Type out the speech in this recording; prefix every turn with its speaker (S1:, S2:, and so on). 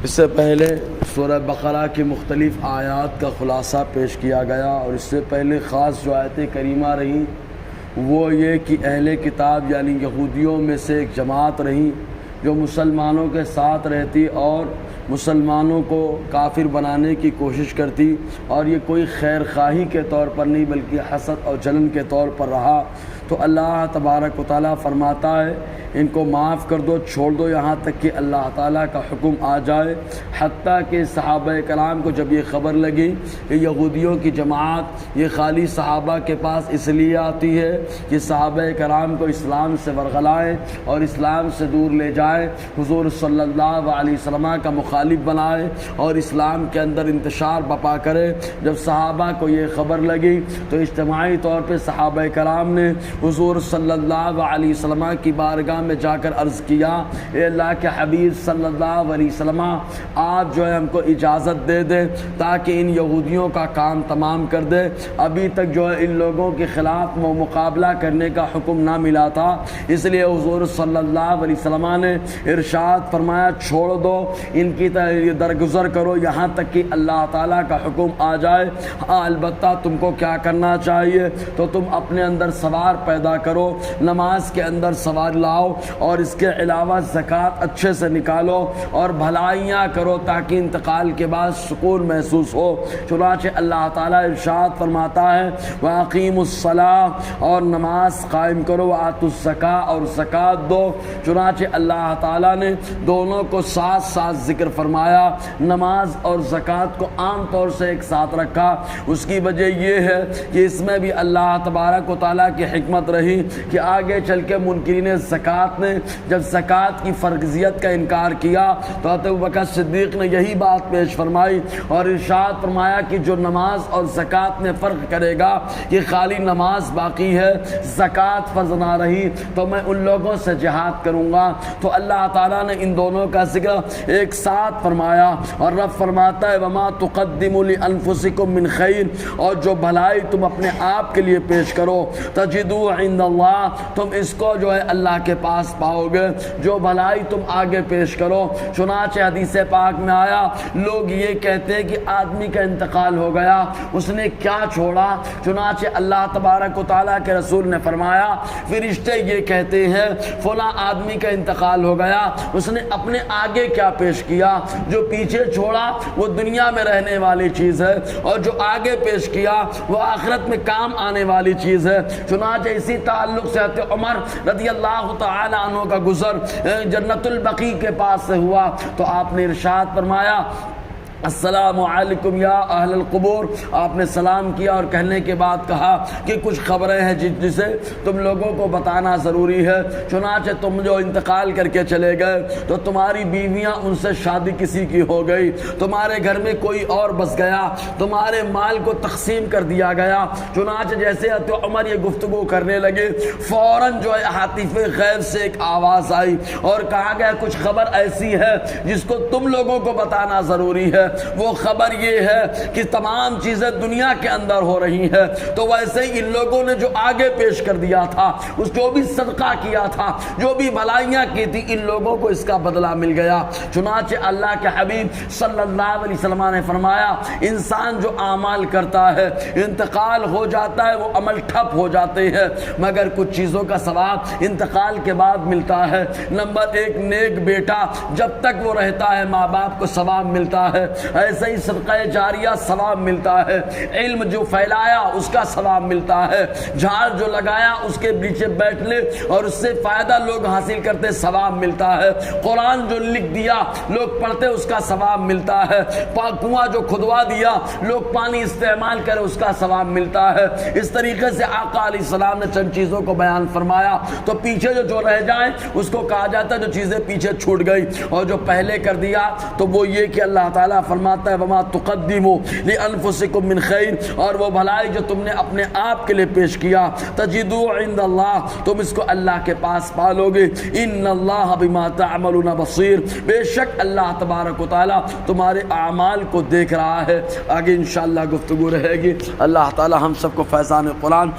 S1: اس سے پہلے سورہ بقرہ کی مختلف آیات کا خلاصہ پیش کیا گیا، اور اس سے پہلے خاص جو آیت کریمہ رہیں وہ یہ کہ اہل کتاب یعنی یہودیوں میں سے ایک جماعت رہیں جو مسلمانوں کے ساتھ رہتی اور مسلمانوں کو کافر بنانے کی کوشش کرتی، اور یہ کوئی خیر خواہی کے طور پر نہیں بلکہ حسد اور جلن کے طور پر رہا۔ تو اللہ تبارک و تعالیٰ فرماتا ہے ان کو معاف کر دو، چھوڑ دو، یہاں تک کہ اللہ تعالیٰ کا حکم آ جائے۔ حتیٰ کہ صحابہ کرام کو جب یہ خبر لگی کہ یہودیوں کی جماعت یہ خالی صحابہ کے پاس اس لیے آتی ہے کہ صحابہ کرام کو اسلام سے ورغلائیں اور اسلام سے دور لے جائیں، حضور صلی اللہ علیہ وسلم کا مخالف بنائے اور اسلام کے اندر انتشار بپا کرے، جب صحابہ کو یہ خبر لگی تو اجتماعی طور پہ صحابہ کرام نے حضور صلی اللہ علیہ وسلم کی بارگاہ میں جا کر عرض کیا، اے اللہ کے حبیب صلی اللہ علیہ وسلم، آپ جو ہے ہم کو اجازت دے دیں تاکہ ان یہودیوں کا کام تمام کر دے۔ ابھی تک جو ہے ان لوگوں کے خلاف مقابلہ کرنے کا حکم نہ ملا تھا، اس لیے حضور صلی اللہ علیہ وسلم نے ارشاد فرمایا چھوڑ دو، ان کی درگزر کرو یہاں تک کہ اللہ تعالیٰ کا حکم آ جائے۔ ہاں البتہ تم کو کیا کرنا چاہیے، تو تم اپنے اندر سوار پیدا کرو، نماز کے اندر سوار لاؤ، اور اس کے علاوہ زکوٰۃ اچھے سے نکالو اور بھلائیاں کرو تاکہ انتقال کے بعد سکون محسوس ہو۔ چنانچہ اللہ تعالیٰ ارشاد فرماتا ہے وَأَقِيمُوا الصَّلَاةَ، اور نماز قائم کرو، وَآتُوا الزَّكَاةَ، اور زکوٰۃ دو۔ چنانچہ اللہ تعالیٰ نے دونوں کو ساتھ ساتھ ذکر فرمایا، نماز اور زکوٰۃ کو عام طور سے ایک ساتھ رکھا۔ اس کی وجہ یہ ہے کہ اس میں بھی اللہ تبارک و تعالیٰ کی حکمت رہی کہ آگے چل کے منکرین زکوٰۃ نے جب زکوٰۃ کی فرضیت کا انکار کیا تو حضرت ابوبکر صدیق نے یہی بات پیش فرمائی اور ارشاد فرمایا کہ جو نماز اور زکوٰۃ میں فرق کرے گا کہ خالی نماز باقی ہے زکوٰۃ فرض نہ رہی تو میں ان لوگوں سے جہاد کروں گا۔ تو اللہ تعالیٰ نے ان دونوں کا ذکر ایک ساتھ فرمایا، اور رب فرماتا ہے وما تقدموا لانفسکم من خیر، اور جو بھلائی تم اپنے آپ کے لیے پیش کرو تجدوا عند اللہ، تم اس کو جو ہے اللہ کے پاس پاؤ گے، جو بھلائی تم آگے پیش کرو۔ چنانچہ حدیث پاک میں آیا لوگ یہ کہتے ہیں کہ آدمی کا انتقال ہو گیا، اس نے کیا چھوڑا؟ چنانچہ اللہ تبارک و تعالیٰ کے رسول نے فرمایا فرشتے یہ کہتے ہیں فلاں آدمی کا انتقال ہو گیا، اس نے اپنے آگے کیا پیش کیا؟ جو پیچھے چھوڑا وہ دنیا میں رہنے والی چیز ہے، اور جو آگے پیش کیا وہ آخرت میں کام آنے والی چیز ہے۔ چنانچہ اسی تعلق سے حضرت عمر رضی اللہ تعالی عنہ کا گزر جنت البقیع کے پاس سے ہوا تو آپ نے ارشاد فرمایا السلام علیکم یا اہل القبور، آپ نے سلام کیا اور کہنے کے بعد کہا کہ کچھ خبریں ہیں جسے تم لوگوں کو بتانا ضروری ہے۔ چنانچہ تم جو انتقال کر کے چلے گئے تو تمہاری بیویاں ان سے شادی کسی کی ہو گئی، تمہارے گھر میں کوئی اور بس گیا، تمہارے مال کو تقسیم کر دیا گیا۔ چنانچہ جیسے حضرت عمر یہ گفتگو کرنے لگے فوراً جو ہے ہاتف غیب سے ایک آواز آئی اور کہا گیا کچھ خبر ایسی ہے جس کو تم لوگوں کو بتانا ضروری ہے۔ وہ خبر یہ ہے کہ تمام چیزیں دنیا کے اندر ہو رہی ہیں، تو ویسے ہی ان لوگوں نے جو آگے پیش کر دیا تھا، اس جو بھی صدقہ کیا تھا، جو بھی بھلائیاں کی تھی، ان لوگوں کو اس کا بدلہ مل گیا۔ چنانچہ اللہ کے حبیب صلی اللہ علیہ وسلم نے فرمایا انسان جو اعمال کرتا ہے انتقال ہو جاتا ہے وہ عمل ٹھپ ہو جاتے ہیں، مگر کچھ چیزوں کا ثواب انتقال کے بعد ملتا ہے۔ نمبر ایک، نیک بیٹا جب تک وہ رہتا ہے ماں باپ کو ثواب ملتا ہے، ایسے ہی صدقہ جاریہ ثواب ملتا ہے، علم جو پھیلایا اس کا ثواب ملتا ہے، جھاڑ جو لگایا اس کے نیچے بیٹھنے اور اس سے فائدہ لوگ حاصل کرتے ثواب ملتا ہے، قرآن جو لکھ دیا لوگ پڑھتے اس کا ثواب ملتا ہے، کنواں جو کھدوا دیا لوگ پانی استعمال کرے اس کا ثواب ملتا ہے۔ اس طریقے سے آقا علیہ السلام نے چند چیزوں کو بیان فرمایا تو پیچھے جو رہ جائیں اس کو کہا جاتا ہے جو چیزیں پیچھے چھوٹ گئی، اور جو پہلے کر دیا تو وہ یہ کہ اللہ تعالیٰ فرماتا ہے وما تقدموا لانفسکم من خیر، اور وہ بھلائی جو تم نے اپنے آپ کے لیے پیش کیا تجدوا عند اللہ، تم اس کو اللہ کے پاس پالو گے۔ ان اللہ بما تعملون بصیر، بے شک اللہ تبارک و تعالیٰ تمہارے اعمال کو دیکھ رہا ہے۔ آگے انشاءاللہ گفتگو رہے گی۔ اللہ تعالیٰ ہم سب کو فیضان قرآن